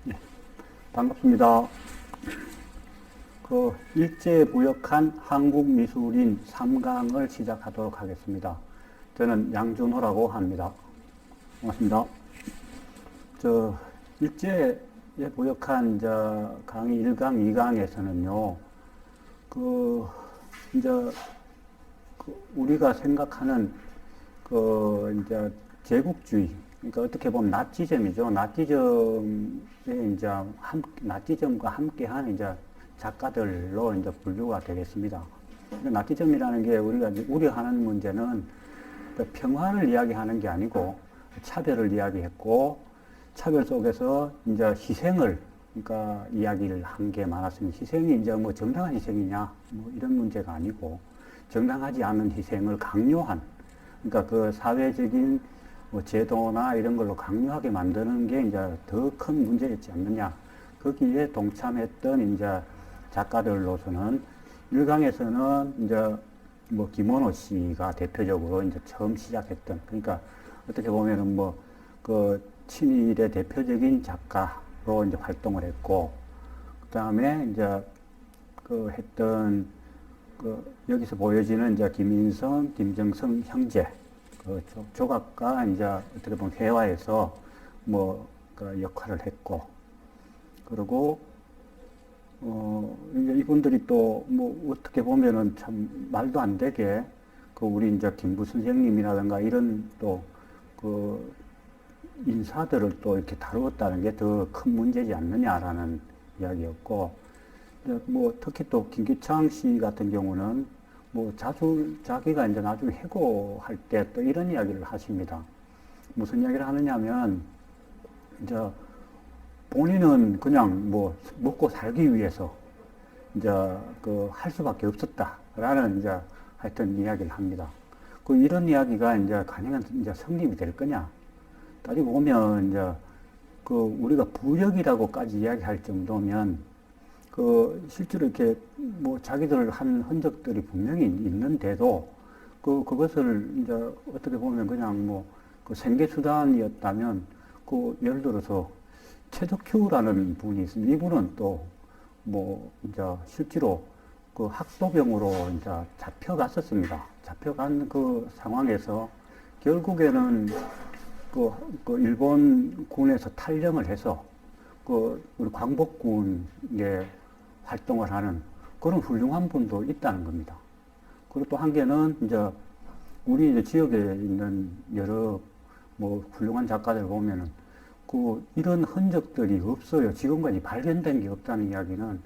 네, 반갑습니다. 일제에 부역한 한국 미술인 3강을 시작하도록 하겠습니다. 저는 양준호라고 합니다. 반갑습니다. 일제에 부역한 강의 1강, 2강에서는요, 그, 이제, 우리가 생각하는 제국주의, 그러니까 어떻게 보면 나치즘이죠. 나치즘과 함께한 작가들로 분류가 되겠습니다. 나치즘이라는 게 우리가 우려하는 문제는 평화를 이야기하는 게 아니고 차별을 이야기했고, 차별 속에서 희생을 그러니까 이야기를 한 게 많았습니다. 희생이 뭐 정당한 희생이냐 뭐 이런 문제가 아니고 정당하지 않은 희생을 강요한, 그러니까 그 사회적인 뭐 제도나 이런 걸로 강요하게 만드는 게 더 큰 문제였지 않느냐. 거기에 동참했던 작가들로서는 일강에서는 뭐 김원호 씨가 대표적으로 처음 시작했던, 그러니까 어떻게 보면은 뭐 그 친일의 대표적인 작가로 활동을 했고, 그 다음에 했던 여기서 보여지는 김인성, 김정성 형제 조각가 어떻게 보면 회화에서 그 역할을 했고, 그리고 이분들이 또 뭐 어떻게 보면은 참 말도 안 되게 우리 김구 선생님이라든가 이런 또 그 인사들을 또 이렇게 다루었다는 게 더 큰 문제지 않느냐라는 이야기였고, 뭐 특히 또 김기창 씨 같은 경우는 뭐 자기가 나중에 해고할 때 또 이런 이야기를 하십니다. 무슨 이야기를 하느냐면 이제 본인은 그냥 뭐 먹고 살기 위해서 할 수밖에 없었다라는 하여튼 이야기를 합니다. 이런 이야기가 가능한 성립이 될 거냐? 따지고 보면 우리가 부역이라고까지 이야기할 정도면 실제로 이렇게 뭐 자기들 한 흔적들이 분명히 있는데도 그것을 어떻게 보면 그냥 뭐 생계수단이었다면 예를 들어서 최덕규라는 분이 있습니다. 이분은 또 뭐 실제로 학도병으로 잡혀갔었습니다. 잡혀간 그 상황에서 결국에는 일본 군에서 탈영을 해서 우리 광복군에 활동을 하는 그런 훌륭한 분도 있다는 겁니다. 그리고 또 한 개는 우리 지역에 있는 여러 뭐 훌륭한 작가들 보면은 이런 흔적들이 없어요. 지금까지 발견된 게 없다는 이야기는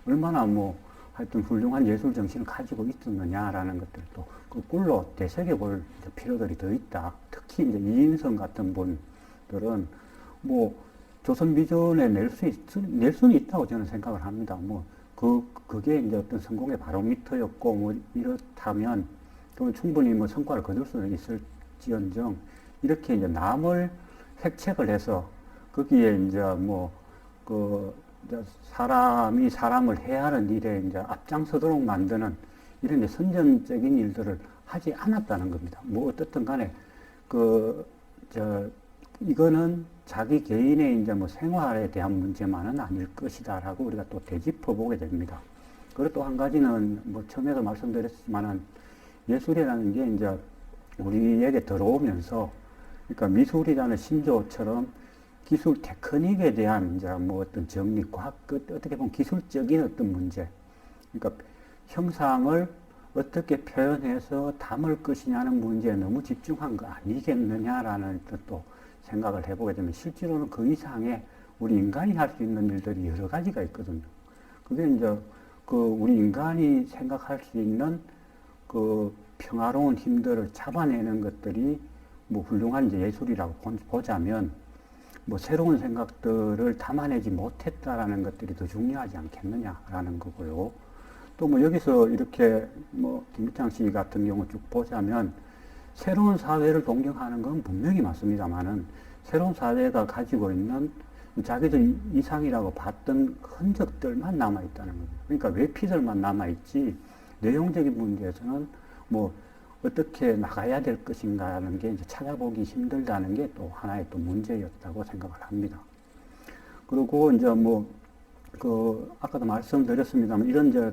얼마나 뭐 하여튼 훌륭한 예술 정신을 가지고 있었느냐라는 것들도 꿀로 되새겨볼 필요들이 더 있다. 특히 이인성 같은 분들은 뭐 조선 미전에 낼 수는 있다고 저는 생각을 합니다. 뭐 그게 어떤 성공의 바로미터였고 뭐 이렇다면 또 충분히 뭐 성과를 거둘 수는 있을지언정, 이렇게 남을 획책을 해서 거기에 사람이 사람을 해하는 일에 앞장서도록 만드는 이런 선전적인 일들을 하지 않았다는 겁니다. 뭐 어떻든 간에 이거는 자기 개인의 뭐 생활에 대한 문제만은 아닐 것이다라고 우리가 또 되짚어 보게 됩니다. 그리고 또 한 가지는 뭐 처음에도 말씀드렸지만은 예술이라는 게 우리에게 들어오면서, 그러니까 미술이라는 신조어처럼 기술 테크닉에 대한 뭐 어떤 정리, 과학, 어떻게 보면 기술적인 어떤 문제, 그러니까 형상을 어떻게 표현해서 담을 것이냐는 문제에 너무 집중한 거 아니겠느냐라는 또 생각을 해보게 되면, 실제로는 그 이상의 우리 인간이 할 수 있는 일들이 여러 가지가 있거든요. 그게 우리 인간이 생각할 수 있는 평화로운 힘들을 잡아내는 것들이 뭐 훌륭한 예술이라고 보자면, 뭐 새로운 생각들을 담아내지 못했다라는 것들이 더 중요하지 않겠느냐라는 거고요. 또 뭐 여기서 이렇게 뭐 김기창 씨 같은 경우 쭉 보자면 새로운 사회를 동경하는 건 분명히 맞습니다만은, 새로운 사회가 가지고 있는 자기들 이상이라고 봤던 흔적들만 남아있다는 겁니다. 그러니까 외피들만 남아있지 내용적인 문제에서는 뭐 어떻게 나가야 될 것인가 하는 게 찾아보기 힘들다는 게 또 하나의 또 문제였다고 생각을 합니다. 그리고 이제 뭐, 아까도 말씀드렸습니다만, 이런 이제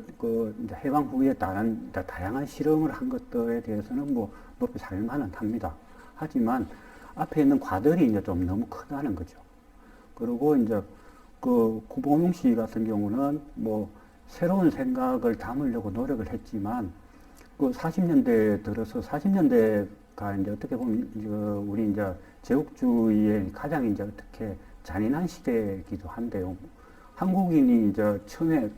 해방 후에 다양한 실험을 한 것들에 대해서는 뭐, 높이 살만은 합니다. 하지만, 앞에 있는 과들이 이제 좀 너무 크다는 거죠. 그리고 이제, 구본웅 씨 같은 경우는 뭐, 새로운 생각을 담으려고 노력을 했지만, 40년대 들어서 40년대가 이제 어떻게 보면 우리 이제 제국주의의 가장 이제 어떻게 잔인한 시대이기도 한데요. 한국인이 이제 처음에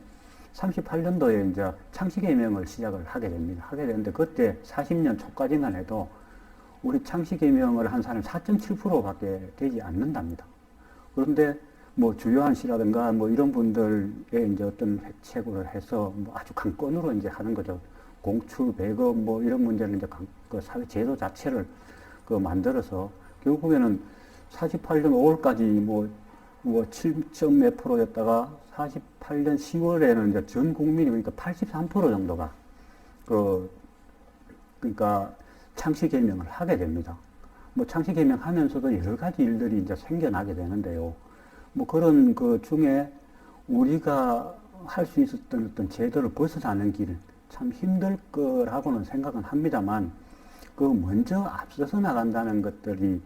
38년도에 이제 창씨개명을 시작을 하게 됩니다. 하게 되는데 그때 40년 초까지만 해도 우리 창씨개명을 한 사람이 4.7%밖에 되지 않는답니다. 그런데 뭐 주요한 씨라든가 뭐 이런 분들의 이제 어떤 획책을 해서 뭐 아주 강권으로 이제 하는 거죠. 공출, 배급 뭐 이런 문제를 이제 그 사회 제도 자체를 만들어서 결국에는 48년 5월까지 뭐 7점 몇 프로였다가 48년 10월에는 이제 전 국민이 그러니까 83% 정도가 그러니까 창씨 개명을 하게 됩니다. 뭐 창씨 개명하면서도 여러 가지 일들이 이제 생겨나게 되는데요. 뭐 그런 그 중에 우리가 할 수 있었던 어떤 제도를 벗어나는 길 참 힘들 거라고는 생각은 합니다만 먼저 앞서서 나간다는 것들이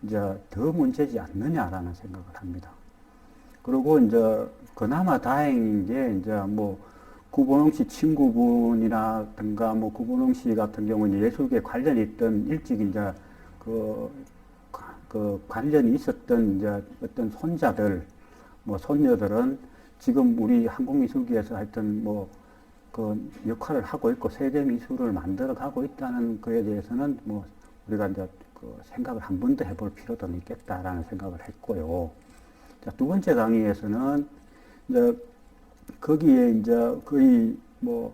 이제 더 문제지 않느냐라는 생각을 합니다. 그리고 이제 그나마 다행인 게 이제 뭐 구본웅 씨 친구분이라든가 뭐 구본웅 씨 같은 경우는 예술계 관련이 있던 일찍 이제 그 관련이 있었던 이제 어떤 손자들 뭐 손녀들은 지금 우리 한국미술계에서 하여튼 뭐 역할을 하고 있고 세계 미술을 만들어 가고 있다는 거에 대해서는 뭐 우리가 이제 생각을 한 번 더 해볼 필요도 있겠다라는 생각을 했고요. 자, 두 번째 강의에서는 이제 거기에 이제 거의 뭐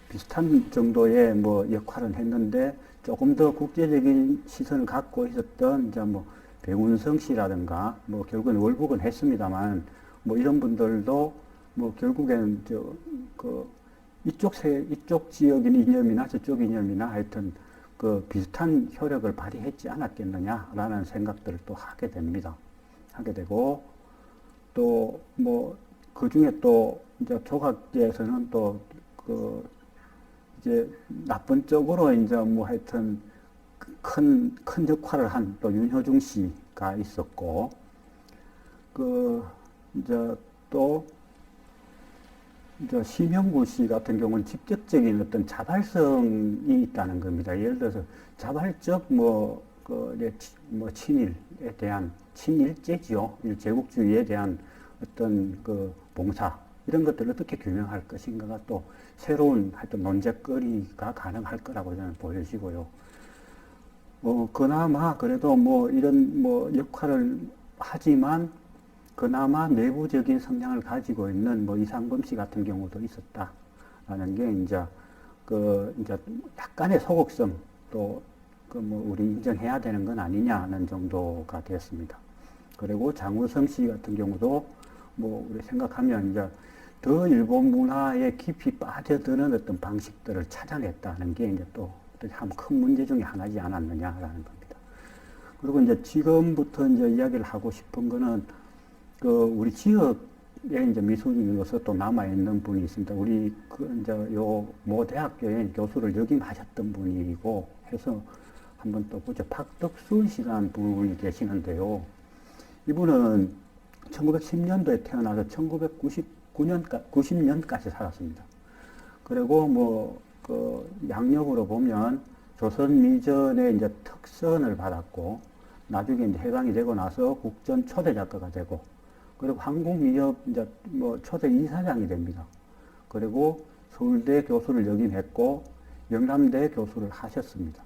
비슷한 정도의 뭐 역할을 했는데 조금 더 국제적인 시선을 갖고 있었던 이제 뭐 배운성 씨라든가 뭐 결국은 월북은 했습니다만 뭐 이런 분들도 뭐 결국에는 이쪽 지역인 이념이나 저쪽 이념이나 하여튼 비슷한 효력을 발휘했지 않았겠느냐라는 생각들을 또 하게 됩니다. 하게 되고 또 뭐 그 중에 또 이제 조각계에서는 또 이제 나쁜 쪽으로 이제 뭐 하여튼 큰 역할을 한 또 윤효중 씨가 있었고 이제 또 심영구 씨 같은 경우는 직접적인 어떤 자발성이 있다는 겁니다. 예를 들어서 자발적 친일에 대한 친일제지요. 제국주의에 대한 어떤 봉사 이런 것들을 어떻게 규명할 것인가가 또 새로운 하여튼 논쟁거리가 가능할 거라고 저는 보여지고요. 그나마 그래도 뭐 이런 뭐 역할을 하지만 그나마 내부적인 성향을 가지고 있는 뭐 이상범 씨 같은 경우도 있었다라는 게 이제 이제 약간의 소극성 또 우리 인정해야 되는 건 아니냐는 정도가 되었습니다. 그리고 장우성 씨 같은 경우도 뭐 우리 생각하면 이제 더 일본 문화에 깊이 빠져드는 어떤 방식들을 찾아냈다는 게 이제 또 참 큰 문제 중에 하나지 않았느냐라는 겁니다. 그리고 이제 지금부터 이제 이야기를 하고 싶은 거는 우리 지역에 이제 미술인으로서 또 남아있는 분이 있습니다. 우리 이제 모 대학교에 교수를 역임하셨던 분이고 해서 한번 또 보죠. 박덕순 씨라는 분이 계시는데요. 이분은 1910년도에 태어나서 90년까지 살았습니다. 그리고 양력으로 보면 조선 미전에 이제 특선을 받았고, 나중에 이제 해방이 되고 나서 국전 초대 작가가 되고, 그리고 한국미협 이제 초대 이사장이 됩니다. 그리고 서울대 교수를 역임했고, 영남대 교수를 하셨습니다.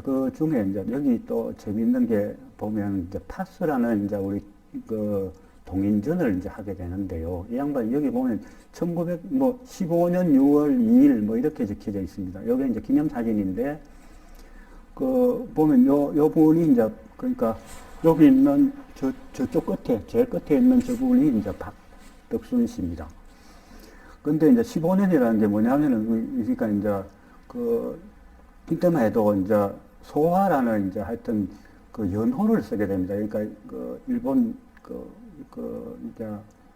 그 중에 이제 여기 또 재밌는 게 보면 이제 파스라는 이제 우리 동인전을 이제 하게 되는데요. 이 양반 여기 보면 1915년 6월 2일 뭐 이렇게 적혀져 있습니다. 여기 이제 기념사진인데 보면 요 분이 이제 그러니까 여기 있는 저쪽 끝에 제일 끝에 있는 저분이 이제 박덕순 씨입니다. 근데 이제 15년이라는 게 뭐냐면은 그러니까 이제 이때만 해도 이제 소화라는 이제 하여튼 연호를 쓰게 됩니다. 그러니까 일본 이제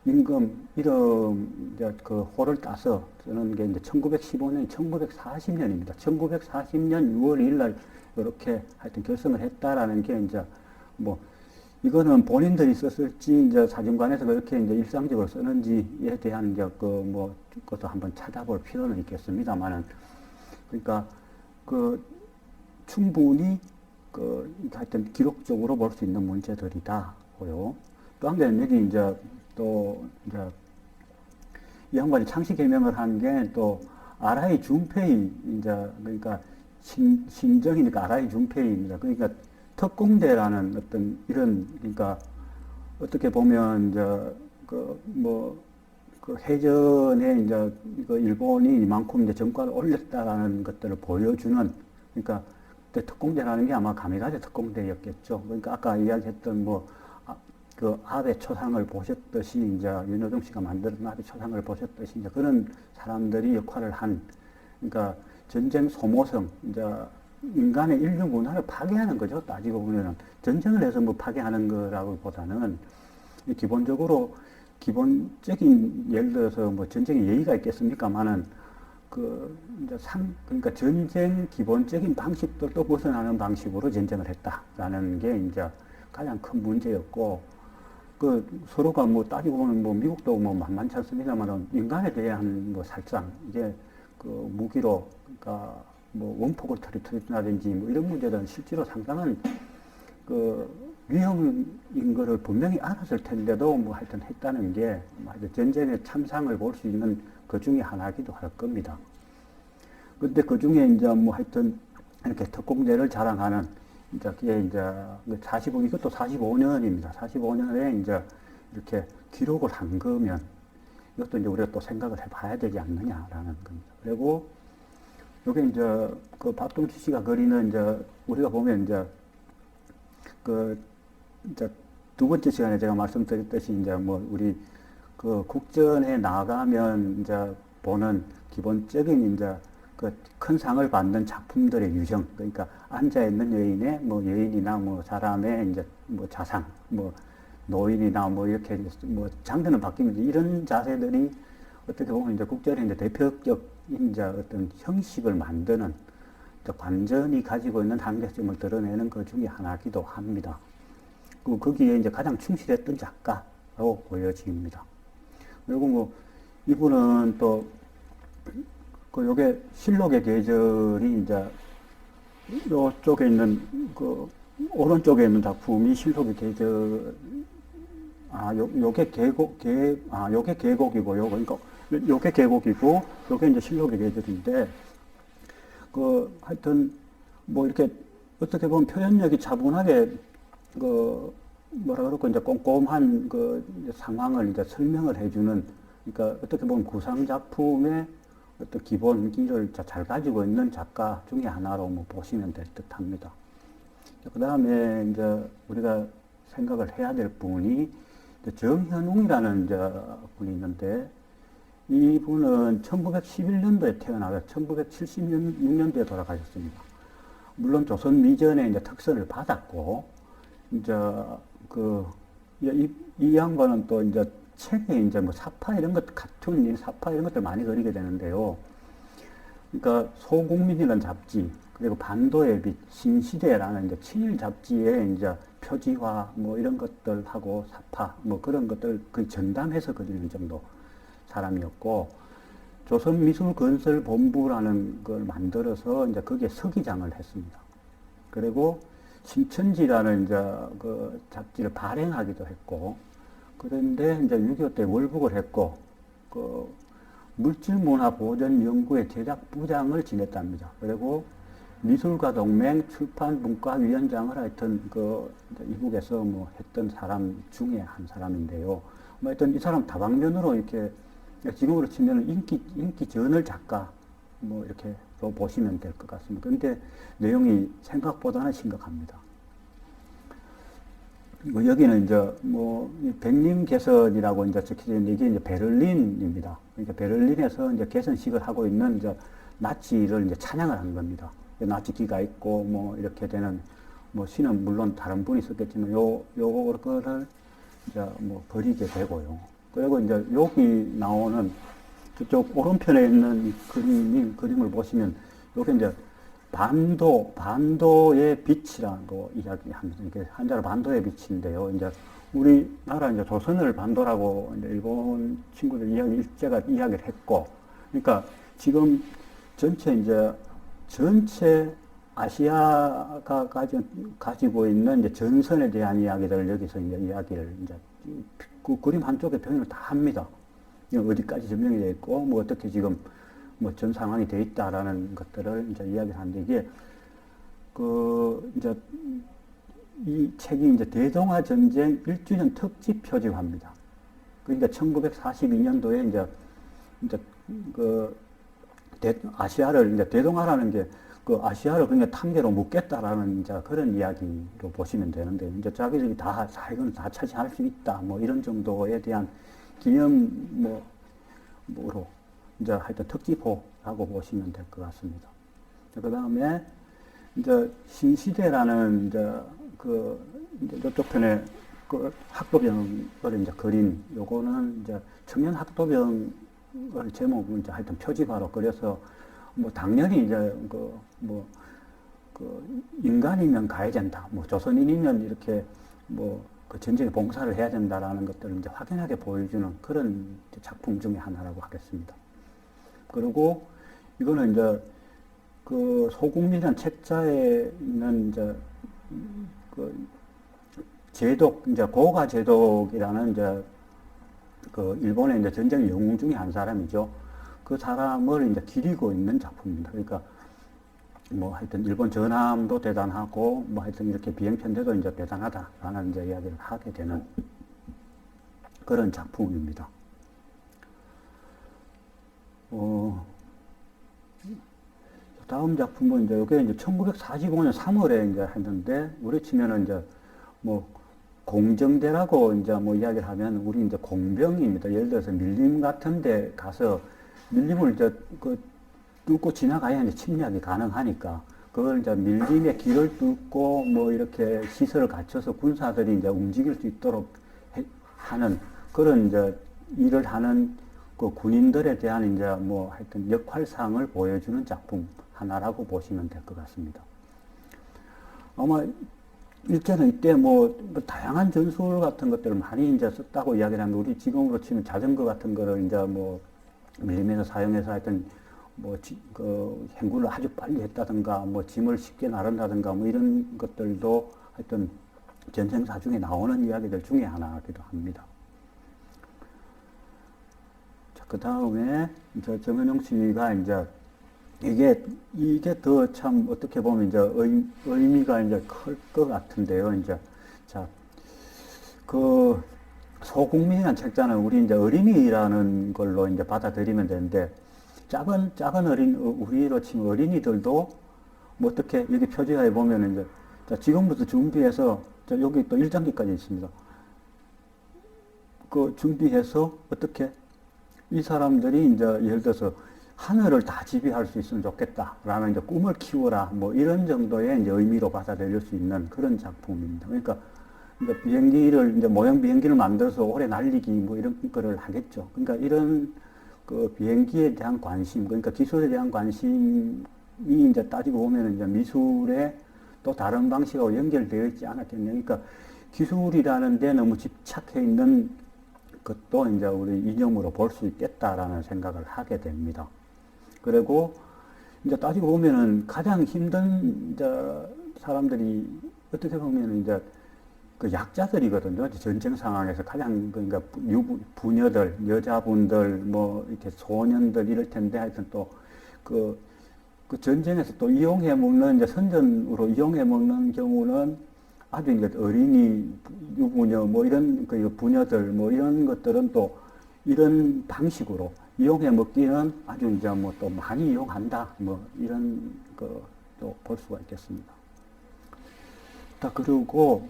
임금 이름 이제 그 호를 따서 쓰는 게 이제 1915년, 1940년입니다. 1940년 6월 2일 날 이렇게 하여튼 결성을 했다라는 게 이제 뭐 이거는 본인들이 썼을지 이제 사진관에서 그렇게 이제 일상적으로 쓰는지에 대한 이제 뭐 그것도 한번 찾아볼 필요는 있겠습니다만은 그러니까 충분히 하여튼 기록적으로 볼 수 있는 문제들이다고요. 또 한 개는 여기 이제 이 양반이 창씨 개명을 한 게 또 아라이 준페이 이제 그러니까 신정이니까 아라이 준페이입니다. 그러니까 특공대라는 어떤 이런 그러니까 어떻게 보면 이제 해전에 이제 일본이 이만큼 이제 전과를 올렸다라는 것들을 보여주는 그러니까 그때 특공대라는 게 아마 가미가제 특공대였겠죠. 그러니까 아까 이야기했던 아베 초상을 보셨듯이 이제 윤여정 씨가 만든 아베 초상을 보셨듯이 이제 그런 사람들이 역할을 한 그러니까 전쟁 소모성 이제 인간의 인류 문화를 파괴하는 거죠. 따지고 보면은 전쟁을 해서 뭐 파괴하는 거라고 보다는 기본적으로 기본적인 예를 들어서 뭐 전쟁에 예의가 있겠습니까만은 그러니까 전쟁 기본적인 방식들도 벗어나는 방식으로 전쟁을 했다라는 게 이제 가장 큰 문제였고 서로가 뭐 따지고 보면 뭐 미국도 뭐 만만치 않습니다만은 인간에 대한 뭐 살상 이게 무기로 그러니까 뭐 원폭을 터뜨린다든지 뭐 이런 문제들은 실제로 상당한 위험인 거를 분명히 알았을 텐데도 뭐 하여튼 했다는 게 전쟁의 참상을 볼 수 있는 그 중에 하나이기도 할 겁니다. 근데 그 중에 이제 뭐 하여튼 이렇게 특공대를 자랑하는 이제 이것도 45년입니다. 45년에 이제 이렇게 기록을 한 거면 이것도 이제 우리가 또 생각을 해봐야 되지 않느냐라는 겁니다. 그리고 요게 이제 박동치 씨가 그리는 이제 우리가 보면 이제 이제 두 번째 시간에 제가 말씀드렸듯이 이제 뭐 우리 국전에 나가면 이제 보는 기본적인 이제 큰 상을 받는 작품들의 유형 그러니까 앉아 있는 여인의 뭐 여인이나 뭐 사람의 이제 뭐 자상 뭐 노인이나 뭐 이렇게 뭐 장르는 바뀌면 이런 자세들이 어떻게 보면 이제 국전의 이제 대표적인 이제 어떤 형식을 만드는 관전이 가지고 있는 한계점을 드러내는 그 중에 하나이기도 합니다. 거기에 이제 가장 충실했던 작가라고 보여집니다. 그리고 뭐 이분은 또 요게 실록의 계절이 이제 요쪽에 있는 오른쪽에 있는 작품이 실록의 계절 요게 계곡이고요. 그러니까 요게 계곡이고 요게 이제 실록의 계절인데 하여튼 뭐 이렇게 어떻게 보면 표현력이 차분하게 뭐라 그럴까 이제 꼼꼼한 상황을 이제 설명을 해주는 그러니까 어떻게 보면 구상 작품의 어떤 기본기를 잘 가지고 있는 작가 중에 하나로 뭐 보시면 될 듯합니다. 그 다음에 이제 우리가 생각을 해야 될 분이 정현웅이라는 이제 분이 있는데 이분은 1911년도에 태어나서 1976년도에 돌아가셨습니다. 물론 조선 미전에 이제 특선을 받았고 이제 이 양반은 또 이제 책에 이제 뭐 사파 이런 것, 카툰, 사파 이런 것들 많이 그리게 되는데요. 그러니까 소국민이라는 잡지, 그리고 반도의 빛, 신시대라는 이제 친일 잡지에 이제 표지화 뭐 이런 것들하고 사파 뭐 그런 것들 거의 전담해서 그리는 정도 사람이었고, 조선미술건설본부라는 걸 만들어서 이제 거기에 서기장을 했습니다. 그리고 신천지라는 이제 그 잡지를 발행하기도 했고, 그런데 이제 6.25 때 월북을 했고, 물질문화보존연구회 제작부장을 지냈답니다. 그리고 미술가동맹 출판문과위원장을 하여튼 이북에서 뭐 했던 사람 중에 한 사람인데요. 뭐 하여튼 이 사람 다방면으로 이렇게 지금으로 치면 인기 저널 작가 뭐 이렇게 보시면 될 것 같습니다. 그런데 내용이 생각보다는 심각합니다. 뭐 여기는 이제 뭐 백림개선이라고 이제 적혀져 있는 이게 이제 베를린입니다. 그러니까 베를린에서 이제 개선식을 하고 있는 이제 나치를 이제 찬양을 한 겁니다. 나치기가 있고 뭐 이렇게 되는 뭐 시는 물론 다른 분이 썼겠지만 요거를 이제 뭐 버리게 되고요. 그리고 이제 여기 나오는 저쪽 오른편에 있는 그림을 보시면, 여기 이제 반도의 빛이라고 이야기합니다. 이게 한자로 반도의 빛인데요. 이제 우리나라 이제 조선을 반도라고 이제 일본 친구들 일제가 이야기를 했고, 그러니까 지금 전체 아시아가 가지고 있는 이제 전선에 대한 이야기들을 여기서 이제 이야기를 이제 그 그림 한쪽에 표현을 다 합니다. 어디까지 점령이 되어 있고, 뭐 어떻게 지금 뭐 전 상황이 되어 있다라는 것들을 이제 이야기를 하는데, 이게 이제 이 책이 이제 대동아 전쟁 1주년 특집 표지화입니다. 그러니까 1942년도에 이제 아시아를 이제 대동아라는 게 그 아시아를 그냥 탕계로 묶겠다라는 이제 그런 이야기로 보시면 되는데, 이제 자기들이 이건 다 차지할 수 있다, 뭐 이런 정도에 대한 기념으로 이제 하여튼 특집호라고 보시면 될 것 같습니다. 그 다음에 이제 신시대라는 이제 저쪽 편에 그 학도병을 이제 그린 요거는 이제 청년 학도병을 제목을 이제 하여튼 표지화로 그려서, 뭐 당연히 이제 인간이면 가야 된다, 뭐 조선인이면 이렇게 그 전쟁에 봉사를 해야 된다라는 것들을 이제 확연하게 보여주는 그런 작품 중에 하나라고 하겠습니다. 그리고 이거는 이제 그 소국민이라는 책자에 있는 이제 제독, 이제 고가 제독이라는 이제 그 일본의 이제 전쟁 영웅 중에 한 사람이죠. 그 사람을 이제 기리고 있는 작품입니다. 그러니까 뭐 하여튼 일본 전함도 대단하고, 뭐 하여튼 이렇게 비행편대도 이제 대단하다라는 이제 이야기를 하게 되는 그런 작품입니다. 다음 작품은 이제 이게 이제 1945년 3월에 이제 했는데, 우리 치면은 이제 뭐 공정대라고 이제 뭐 이야기를 하면 우리 이제 공병입니다. 예를 들어서 밀림 같은 데 가서 밀림을 이제 뚫고 지나가야 이제 침략이 가능하니까, 그걸 이제 밀림의 길을 뚫고 뭐 이렇게 시설을 갖춰서 군사들이 이제 움직일 수 있도록 하는 그런 이제 일을 하는 그 군인들에 대한 이제 뭐 하여튼 역할상을 보여주는 작품 하나라고 보시면 될 것 같습니다. 아마 일제는 이때 뭐 다양한 전술 같은 것들을 많이 이제 썼다고 이야기를 하는데, 우리 지금으로 치면 자전거 같은 거를 이제 뭐 밀림에서 사용해서 하여튼 행군을 아주 빨리 했다든가, 뭐 짐을 쉽게 나른다든가, 뭐 이런 것들도 하여튼 전쟁사 중에 나오는 이야기들 중에 하나이기도 합니다. 자, 그 다음에 이제 정은용 씨가 이제 이게 더 참 어떻게 보면 이제 의미가 이제 클 것 같은데요. 이제 자, 그 소국민이라는 책자는 우리 이제 어린이라는 걸로 이제 받아들이면 되는데, 작은 우리로 치면 어린이들도 뭐 어떻게 여기 표지화에 보면 이제 자, 지금부터 준비해서 자, 여기 또 1장기까지 있습니다. 그 준비해서 어떻게 이 사람들이 이제 예를 들어서 하늘을 다 지배할 수 있으면 좋겠다라는 이제 꿈을 키워라, 뭐 이런 정도의 이제 의미로 받아들일 수 있는 그런 작품입니다. 그러니까 비행기를 이제 모형 비행기를 만들어서 오래 날리기 뭐 이런 거를 하겠죠. 그러니까 이런 그 비행기에 대한 관심, 그러니까 기술에 대한 관심이 이제 따지고 보면 이제 미술에 또 다른 방식으로 연결되어 있지 않았겠냐. 그러니까 기술이라는 데 너무 집착해 있는 것도 이제 우리 이념으로 볼 수 있겠다라는 생각을 하게 됩니다. 그리고 이제 따지고 보면은 가장 힘든 이제 사람들이 어떻게 보면은 이제 그 약자들이거든요. 전쟁 상황에서 가장 그러니까 부녀들, 여자분들, 뭐 이렇게 소년들 이럴 텐데, 하여튼 또 그 전쟁에서 또 이용해 먹는 이제 선전으로 이용해 먹는 경우는 아주 이제 어린이, 유부녀 뭐 이런 그 부녀들 뭐 이런 것들은 또 이런 방식으로 이용해 먹기는 아주 이제 뭐 또 많이 이용한다, 뭐 이런 또 볼 수가 있겠습니다. 자, 그리고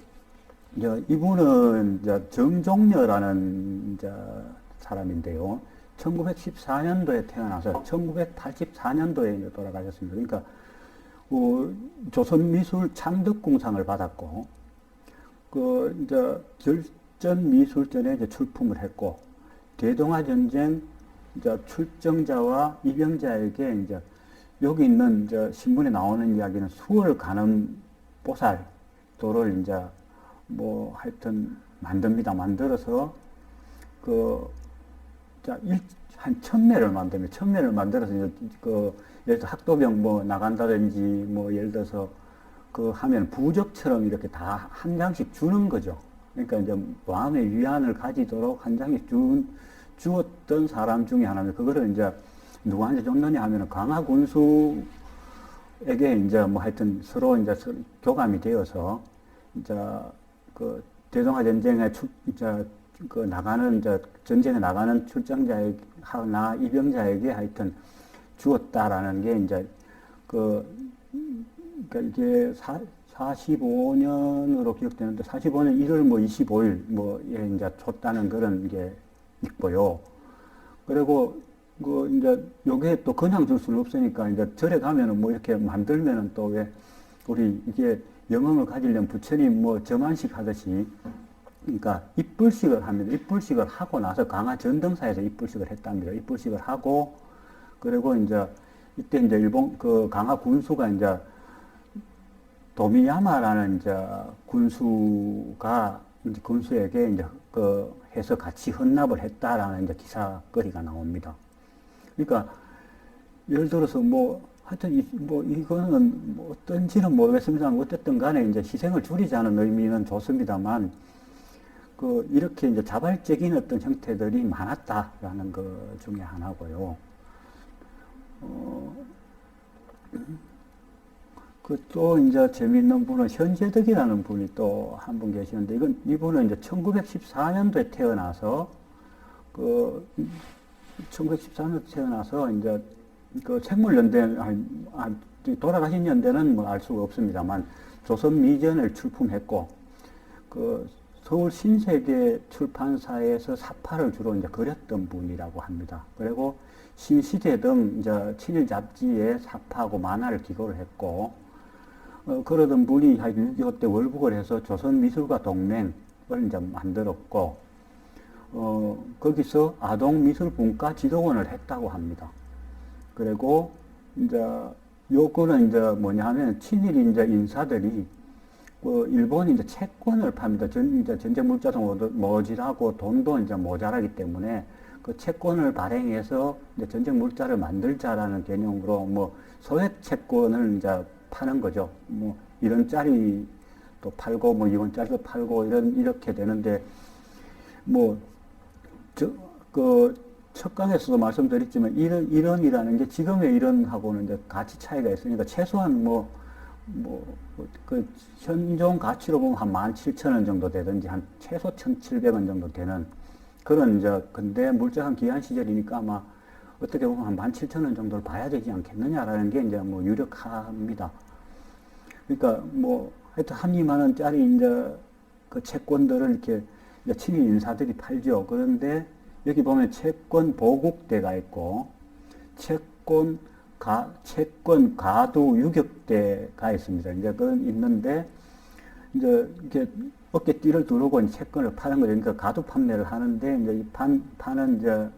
이제 이분은 이제 정종려라는 이제 사람인데요. 1914년도에 태어나서 1984년도에 이제 돌아가셨습니다. 그러니까 조선미술 창덕궁상을 받았고, 이제 합전미술전에 이제 출품을 했고, 대동아전쟁 이제 출정자와 입영자에게 이제 여기 있는 이제 신문에 나오는 이야기는 수월 가는 보살도를 이제 뭐 하여튼 만듭니다. 만들어서 한 1000매를 만듭니다. 1000매를 만들어서 이제 예를 들어 학도병 뭐 나간다든지 뭐 예를 들어서 하면 부적처럼 이렇게 다 한 장씩 주는 거죠. 그러니까 이제 마음의 위안을 가지도록 한 장씩 주었던 사람 중에 하나입니다. 그거를 이제 누구한테 줬느냐 하면은 강화군수에게 이제 뭐 하여튼 서로 이제 교감이 되어서 이제 대동아 전쟁에 나가는 이제 전쟁에 나가는 출정자나 입영자에게 하여튼 주었다라는 게 이제 그러니까 이게 45년으로 기억되는데 45년 1월 뭐 25일 뭐에 이제 줬다는 그런 게 있고요. 그리고 이제 요게 또 그냥 줄 수는 없으니까 이제 절에 가면은 뭐 이렇게 만들면은 또 왜 우리 이게 영혼을 가지려면 부처님 뭐 점안식 하듯이 그러니까 입불식을 합니다. 입불식을 하고 나서 강화 전등사에서 입불식을 했답니다. 입불식을 하고 그리고 이제 이때 이제 일본 강화 군수가 이제 도미야마라는 이제 군수에게 이제 해서 같이 헌납을 했다라는 이제 기사거리가 나옵니다. 그러니까 예를 들어서 뭐 하여튼 이거는 뭐 어떤지는 모르겠습니다만 어쨌든 간에 이제 희생을 줄이자는 의미는 좋습니다만 이렇게 이제 자발적인 어떤 형태들이 많았다라는 것 중에 하나고요. 또 이제 재미있는 분은 현재덕이라는 분이 또 한 분 계시는데 이분은 이제 1914년도에 태어나서 1914년도에 태어나서 이제 생물연대 돌아가신 연대는 뭐 알 수가 없습니다만 조선미전을 출품했고 서울 신세계 출판사에서 사파를 주로 이제 그렸던 분이라고 합니다. 그리고 신시대 등 이제 친일 잡지에 사파하고 만화를 기고를 했고, 그러던 분이 6.25 때 월북을 해서 조선미술가 동맹을 이제 만들었고, 거기서 아동미술분과 지도원을 했다고 합니다. 그리고 이제 요거는 이제 뭐냐 하면 친일 이제 인사들이 일본이 이제 채권을 팝니다. 이제 전쟁 물자도 모질하고 돈도 이제 모자라기 때문에 그 채권을 발행해서 이제 전쟁 물자를 만들자라는 개념으로 뭐 소액 채권을 이제 파는 거죠. 뭐 1원짜리도 팔고 뭐 2원짜리도 팔고 이렇게 되는데 뭐 첫 강에서도 말씀드렸지만 1원이라는 게 지금의 1원하고는 이제 가치 차이가 있으니까 최소한 현존 가치로 보면 한 17,000원 정도 되든지 한 최소 1,700원 정도 되는 그런 근대 물자산 기한 시절이니까 아마 어떻게 보면 한 17,000원 정도를 봐야 되지 않겠느냐라는 게 이제 뭐 유력합니다. 그러니까 뭐 하여튼 한 2만 원짜리 이제 그 채권들을 이렇게 이제 친일 인사들이 팔죠. 그런데 여기 보면 채권 보국대가 있고 채권 가두 유격대가 있습니다. 이제 그건 있는데, 이제 이렇게 어깨띠를 두르고 채권을 파는 거죠. 그러니까 가두 판매를 하는데, 이제 이 파는 이제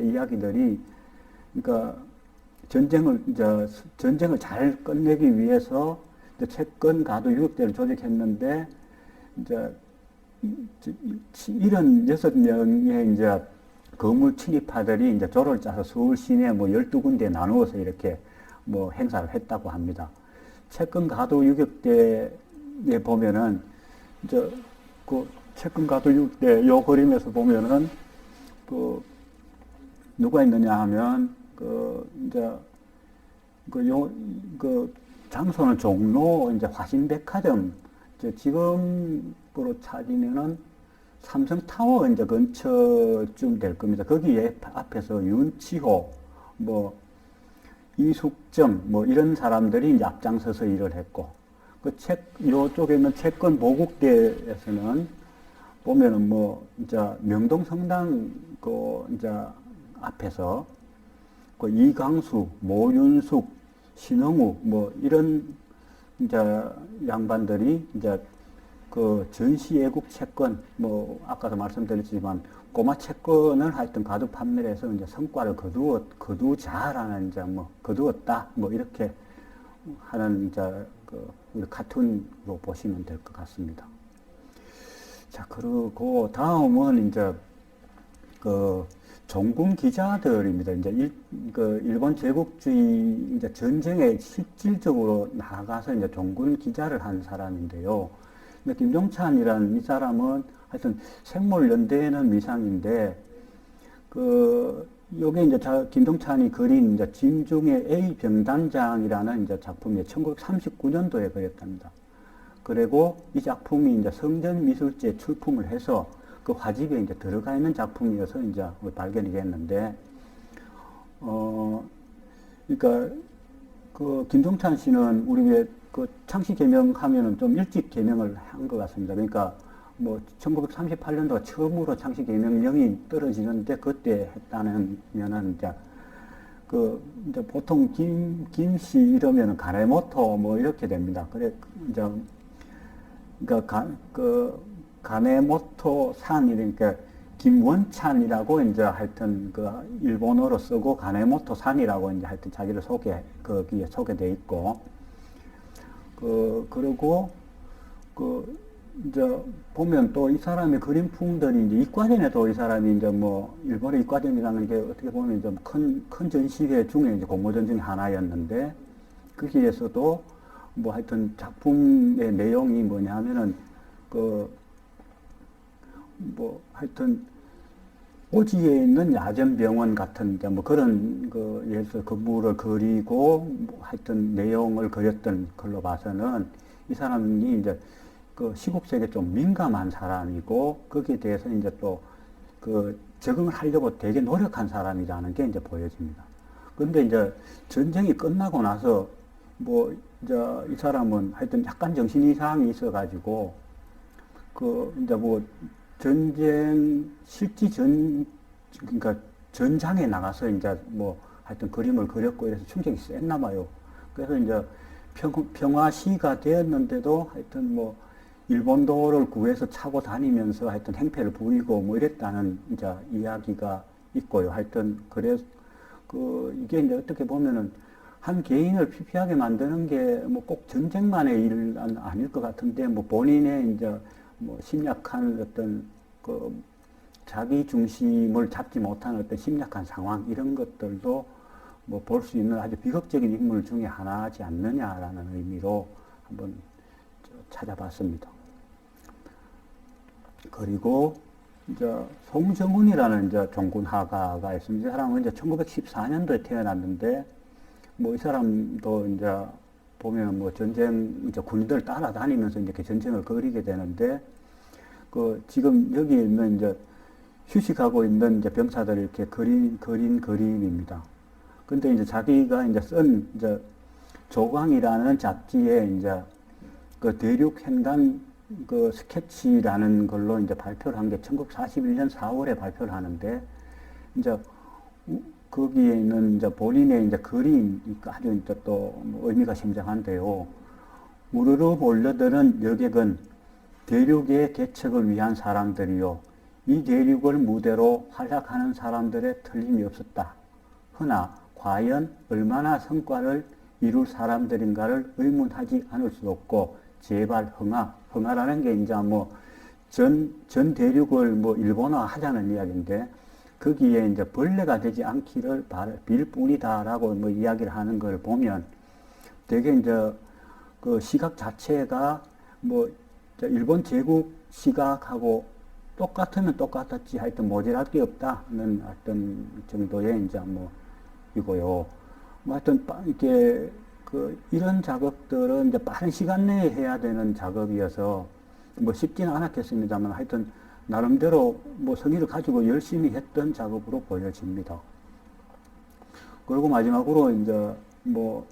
이야기들이, 그러니까 전쟁을 잘 끝내기 위해서 이제 채권 가두 유격대를 조직했는데, 이제 76명의 이제 건물 침입파들이 이제 조를 짜서 서울 시내 뭐 12군데에 나누어서 이렇게 뭐 행사를 했다고 합니다. 채권 가두 유격대에 보면은 이제 채권 가두 유격대 요 그림에서 보면은 누가 있느냐 하면 이제 장소는 종로 이제 화신백화점 지금으로 찾으면은 삼성타워 이제 근처쯤 될 겁니다. 거기에 앞에서 윤치호, 뭐, 이숙정, 뭐, 이런 사람들이 이제 앞장서서 일을 했고, 요쪽에 있는 채권 보국대에서는 보면은 뭐, 이제 명동성당 이제 앞에서 이강수, 모윤숙, 신흥우, 뭐, 이런 이제 양반들이 이제 그 전시 애국 채권, 뭐 아까도 말씀드렸지만 꼬마 채권을 하여튼 가두 판매를 해서 이제 성과를 거두자라는 이제 뭐 거두었다 뭐 이렇게 하는 이제 그 카툰으로 보시면 될 것 같습니다. 자, 그리고 다음은 이제 그 종군 기자들입니다. 이제 일본 제국주의 이제 전쟁에 실질적으로 나가서 이제 종군 기자를 한 사람인데요. 근데 김종찬이라는 이 사람은 하여튼 생물연대는 미상인데 요게 이제 김종찬이 그린 이제 진중의 A 병단장이라는 이제 작품이 1939년도에 그렸답니다. 그리고 이 작품이 이제 성전미술제 출품을 해서 그 화집에 이제 들어가 있는 작품이어서 이제 발견이 됐는데, 그러니까 그 김종찬 씨는 우리 그 창씨 개명하면은 좀 일찍 개명을 한 것 같습니다. 그러니까 뭐 1938년도가 처음으로 창씨 개명령이 떨어지는데 그때 했다면은 이제 보통 김씨 이러면은 가네모토 뭐 이렇게 됩니다. 그래 이제 그러니까 가네모토 산, 그러니까 김원찬이라고 이제 하여튼 그 일본어로 쓰고 가네모토 산이라고 이제 하여튼 자기를 거기에 소개돼 있고, 그리고 이제 보면 또 이 사람의 그림품들이 이제 이과전에도 이 사람이 이제 뭐 일본의 이과전이라는 게 어떻게 보면 좀 큰 전시회 중에 이제 공모전 중에 하나였는데, 거기에서도 뭐 하여튼 작품의 내용이 뭐냐 하면은 뭐 하여튼 오지에 있는 야전병원 같은 이제 뭐 그런 예를 들어 건물을 그리고 뭐 하여튼 내용을 그렸던 걸로 봐서는 이 사람이 이제 그 시국색에 좀 민감한 사람이고, 거기에 대해서 이제 또 적응을 하려고 되게 노력한 사람이라는 게 이제 보여집니다. 그런데 이제 전쟁이 끝나고 나서 뭐 이제 이 사람은 하여튼 약간 정신 이상이 있어가지고 이제 뭐 그러니까 전장에 나가서 이제 뭐 하여튼 그림을 그렸고 이래서 충격이 셌나 봐요. 그래서 이제 평화시가 되었는데도 하여튼 뭐 일본도를 구해서 차고 다니면서 하여튼 행패를 부리고 뭐 이랬다는 이제 이야기가 있고요. 하여튼 그래서 이게 이제 어떻게 보면은 한 개인을 피폐하게 만드는 게 뭐 꼭 전쟁만의 일은 아닐 것 같은데, 뭐 본인의 이제 뭐 심약한 어떤 자기 중심을 잡지 못하는 어떤 심약한 상황, 이런 것들도 뭐 볼 수 있는 아주 비극적인 인물 중에 하나지 않느냐라는 의미로 한번 찾아봤습니다. 그리고 이제 송정훈이라는 이제 종군화가가 있습니다. 이 사람은 이제 1914년도에 태어났는데, 뭐 이 사람도 이제 보면 뭐 전쟁 이제 군인들 따라다니면서 이렇게 전쟁을 그리게 되는데, 지금 여기 있는 이제 휴식하고 있는 이제 병사들을 이렇게 그린 그림입니다. 근데 이제 자기가 이제 쓴 이제 조광이라는 잡지에 이제 대륙 횡단 스케치라는 걸로 이제 발표를 한 게 1941년 4월에 발표를 하는데, 이제 거기에 있는 이제 본인의 이제 그림이 아주 이제 또 의미가 심장한데요. 우르르 몰려드는 여객은 대륙의 개척을 위한 사람들이요. 이 대륙을 무대로 활약하는 사람들의 틀림이 없었다. 허나 과연 얼마나 성과를 이룰 사람들인가를 의문하지 않을 수 없고, 제발 흥하라는 게 이제 뭐 전 대륙을 뭐 일본화 하자는 이야기인데, 거기에 이제 벌레가 되지 않기를 빌 뿐이다라고 뭐 이야기를 하는 걸 보면, 되게 이제 시각 자체가 뭐 일본 제국 시각하고 똑같으면 똑같았지 하여튼 모자랄 게 없다는 어떤 정도의 이제 뭐 이고요. 뭐 하여튼 이렇게 이런 작업들은 이제 빠른 시간 내에 해야 되는 작업이어서 뭐 쉽지는 않았겠습니다만, 하여튼 나름대로 뭐 성의를 가지고 열심히 했던 작업으로 보여집니다. 그리고 마지막으로 이제 뭐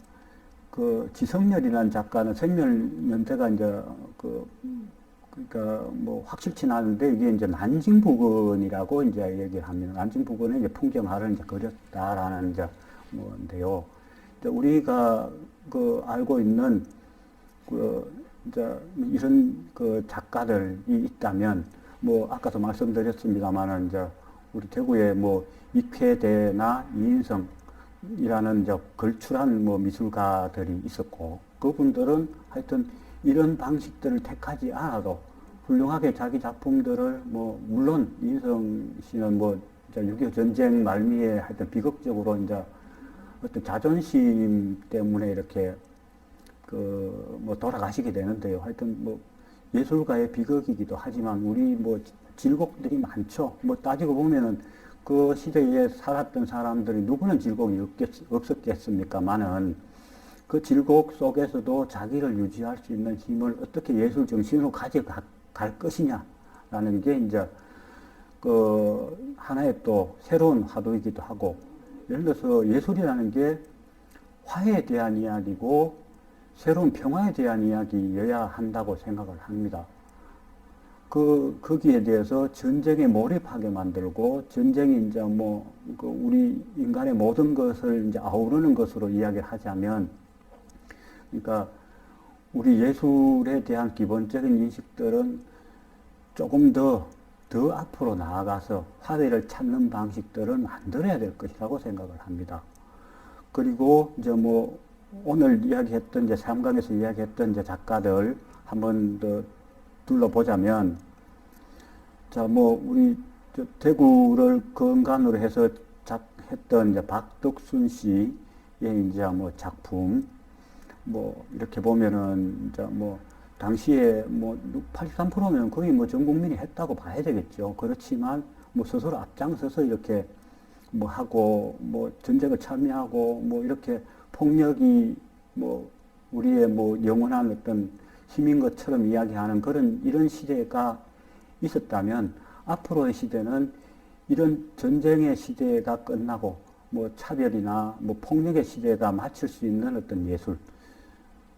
지성렬이라는 작가는 생멸연대가 이제 그러니까 뭐 확실치 않은데, 이게 이제 난징 부근이라고 이제 얘기를 합니다. 난징 부근에 이제 풍경화를 이제 그렸다라는 이제 뭐인데요. 우리가 알고 있는 이제 이런 그 작가들이 있다면 뭐 아까도 말씀드렸습니다만은 이제 우리 대구에 뭐 익회대나 이인성이라는 이제 걸출한 뭐 미술가들이 있었고 그분들은 하여튼 이런 방식들을 택하지 않아도 훌륭하게 자기 작품들을 뭐 물론 이인성 씨는 뭐 6.25 전쟁 말미에 하여튼 비극적으로 이제 어떤 자존심 때문에 이렇게 그 뭐 돌아가시게 되는데요. 하여튼 뭐 예술가의 비극이기도 하지만 우리 뭐 질곡들이 많죠. 뭐 따지고 보면은 그 시대에 살았던 사람들이 누구는 질곡이 없었겠습니까만은 그 질곡 속에서도 자기를 유지할 수 있는 힘을 어떻게 예술 정신으로 가져갈 것이냐라는 게 이제 그 하나의 또 새로운 화두이기도 하고 예를 들어서 예술이라는 게 화해에 대한 이야기고 새로운 평화에 대한 이야기여야 한다고 생각을 합니다. 거기에 대해서 전쟁에 몰입하게 만들고 전쟁이 이제 뭐 우리 인간의 모든 것을 이제 아우르는 것으로 이야기를 하자면 그러니까 우리 예술에 대한 기본적인 인식들은 조금 더 앞으로 나아가서 화해를 찾는 방식들을 만들어야 될 것이라고 생각을 합니다. 그리고 이제 뭐 오늘 이야기했던 이제 삼강에서 이야기했던 이제 작가들 한번 더 둘러보자면 자 뭐 우리 대구를 근간으로 해서 했던 이제 박덕순 씨의 이제 뭐 작품 뭐 이렇게 보면은 이제 뭐 당시에 뭐 83%면 거의 뭐 전 국민이 했다고 봐야 되겠죠. 그렇지만 뭐 스스로 앞장서서 이렇게 뭐 하고 뭐 전쟁을 참여하고 뭐 이렇게 폭력이 뭐 우리의 뭐 영원한 어떤 힘인 것처럼 이야기하는 이런 시대가 있었다면 앞으로의 시대는 이런 전쟁의 시대가 끝나고 뭐 차별이나 뭐 폭력의 시대가 마칠 수 있는 어떤 예술,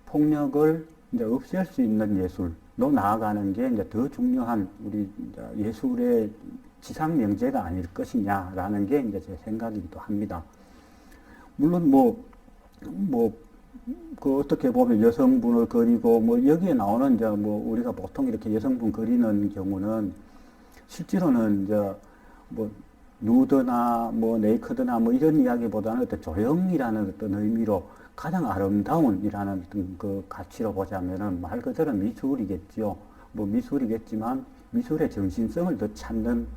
폭력을 이제 없앨 수 있는 예술로 나아가는 게 이제 더 중요한 우리 이제 예술의 지상 명제가 아닐 것이냐라는 게 이제 제 생각이기도 합니다. 물론 그 어떻게 보면 여성분을 그리고 뭐 여기에 나오는 이제 뭐 우리가 보통 이렇게 여성분 그리는 경우는 실제로는 이제 뭐 누드나 뭐 네이커드나 뭐 이런 이야기보다는 어떤 조형이라는 어떤 의미로 가장 아름다운이라는 어떤 그 가치로 보자면은 말 그대로 미술이겠죠. 뭐 미술이겠지만 미술의 정신성을 더 찾는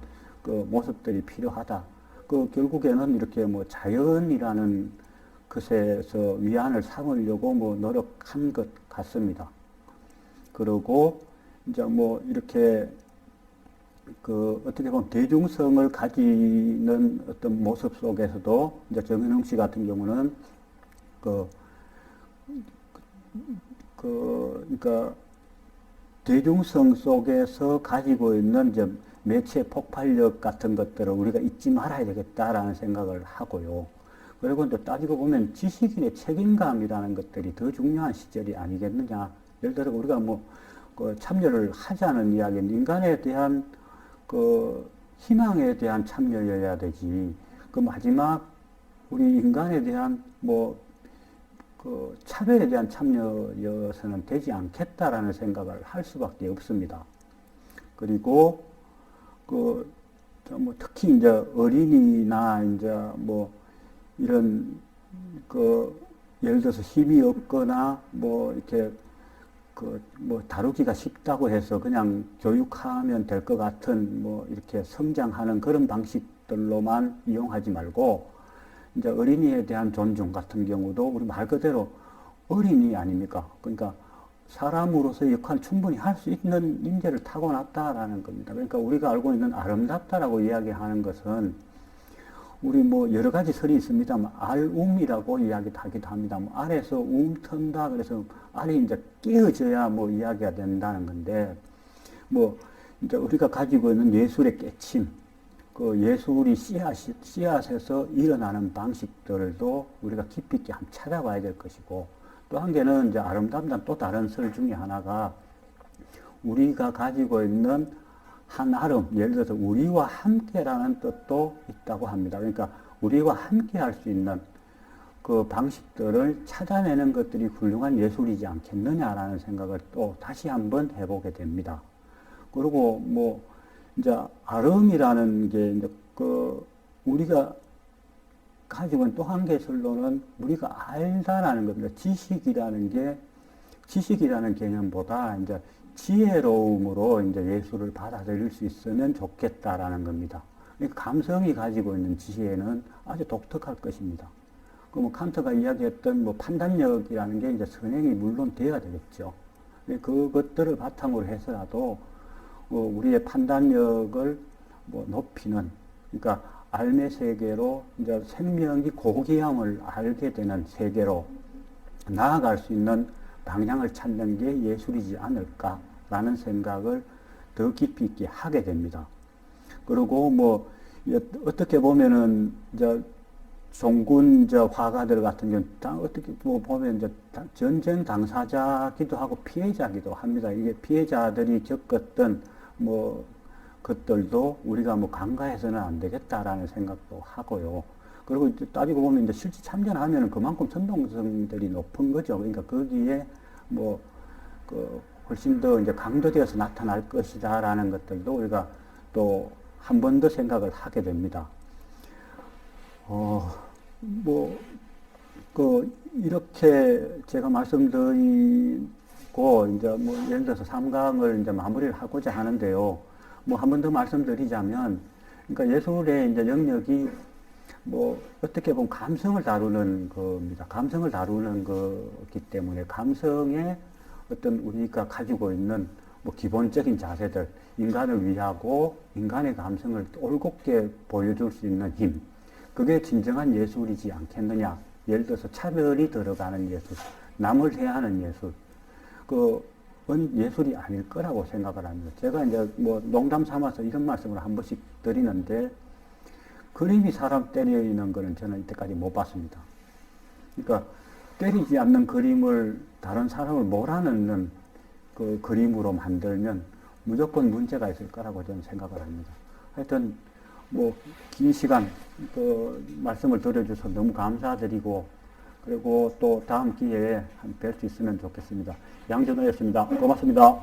그 모습들이 필요하다. 그 결국에는 이렇게 뭐 자연이라는 것에서 위안을 삼으려고 뭐 노력한 것 같습니다. 그리고 이제 뭐 이렇게 그 어떻게 보면 대중성을 가지는 어떤 모습 속에서도 이제 정현웅 씨 같은 경우는 그러니까 대중성 속에서 가지고 있는 이제 매체 폭발력 같은 것들을 우리가 잊지 말아야 되겠다라는 생각을 하고요. 그리고 또 따지고 보면 지식인의 책임감이라는 것들이 더 중요한 시절이 아니겠느냐. 예를 들어 우리가 그 참여를 하자는 이야기는 인간에 대한 그 희망에 대한 참여여야 되지. 그 마지막 우리 인간에 대한 그 차별에 대한 참여여서는 되지 않겠다라는 생각을 할 수밖에 없습니다. 그리고 특히 이제 어린이나 이제 이런 예를 들어서 힘이 없거나 이렇게 다루기가 쉽다고 해서 그냥 교육하면 될 것 같은 이렇게 성장하는 그런 방식들로만 이용하지 말고 이제 어린이에 대한 존중 같은 경우도 우리 말 그대로 어린이 아닙니까? 그러니까 사람으로서의 역할을 충분히 할 수 있는 인재를 타고났다라는 겁니다. 그러니까 우리가 알고 있는 아름답다라고 이야기하는 것은 우리 여러 가지 설이 있습니다만 알움이라고 이야기하기도 합니다. 알에서 튼다 그래서 알이 이제 깨어져야 이야기가 된다는 건데 이제 우리가 가지고 있는 예술의 깨침, 그 예술이 씨앗에서 일어나는 방식들도 우리가 깊이 있게 한번 찾아봐야 될 것이고 또 한 개는 이제 아름답다는 또 다른 설 중에 하나가 우리가 가지고 있는 한아름, 예를 들어서 우리와 함께라는 뜻도 있다고 합니다. 그러니까 우리와 함께 할 수 있는 그 방식들을 찾아내는 것들이 훌륭한 예술이지 않겠느냐라는 생각을 또 다시 한번 해보게 됩니다. 그리고 뭐 이제 아름이라는 게 이제 그 우리가 가지고 있는 또 한 개설로는 우리가 알다라는 겁니다. 지식이라는 개념보다 이제 지혜로움으로 이제 예술을 받아들일 수 있으면 좋겠다라는 겁니다. 그러니까 감성이 가지고 있는 지혜는 아주 독특할 것입니다. 그러면 칸트가 이야기했던 뭐 판단력이라는 게 이제 선행이 물론 돼야 되겠죠. 그것들을 바탕으로 해서라도 우리의 판단력을 뭐 높이는, 그러니까 삶의 세계로 이제 생명이 고귀함을 알게 되는 세계로 나아갈 수 있는 방향을 찾는 게 예술이지 않을까라는 생각을 더 깊이 있게 하게 됩니다. 그리고 뭐 어떻게 보면은 이제 종군 화가들 같은 경우 어떻게 보면 이제 전쟁 당사자기도 하고 피해자기도 합니다. 이게 피해자들이 겪었던 뭐 것들도 우리가 뭐 간과해서는 안 되겠다라는 생각도 하고요. 그리고 이제 따지고 보면 이제 실제 참전하면은 그만큼 전동성들이 높은 거죠. 그러니까 거기에 뭐 훨씬 더 이제 강조되어서 나타날 것이다라는 것들도 우리가 또 한 번 더 생각을 하게 됩니다. 이렇게 제가 말씀드리고, 이제 뭐, 예를 들어서 3강을 이제 마무리를 하고자 하는데요. 뭐, 한 번 더 말씀드리자면, 그러니까 예술의 이제 영역이 뭐, 어떻게 보면 감성을 다루는 겁니다. 감성을 다루는 거기 때문에, 감성의 어떤 우리가 가지고 있는 뭐, 기본적인 자세들, 인간을 위하고, 인간의 감성을 올곧게 보여줄 수 있는 힘. 그게 진정한 예술이지 않겠느냐. 예를 들어서 차별이 들어가는 예술, 남을 대하는 예술, 그건 예술이 아닐 거라고 생각을 합니다. 제가 이제 뭐 농담 삼아서 이런 말씀을 한 번씩 드리는데, 그림이 사람 때리는 거는 저는 이때까지 못 봤습니다. 그러니까 때리지 않는 그림을 다른 사람을 몰아넣는 그 그림으로 만들면 무조건 문제가 있을 거라고 저는 생각을 합니다. 하여튼 뭐 긴 시간 말씀을 드려주셔서 너무 감사드리고, 그리고 또 다음 기회에 뵐 수 있으면 좋겠습니다. 양준호였습니다. 고맙습니다.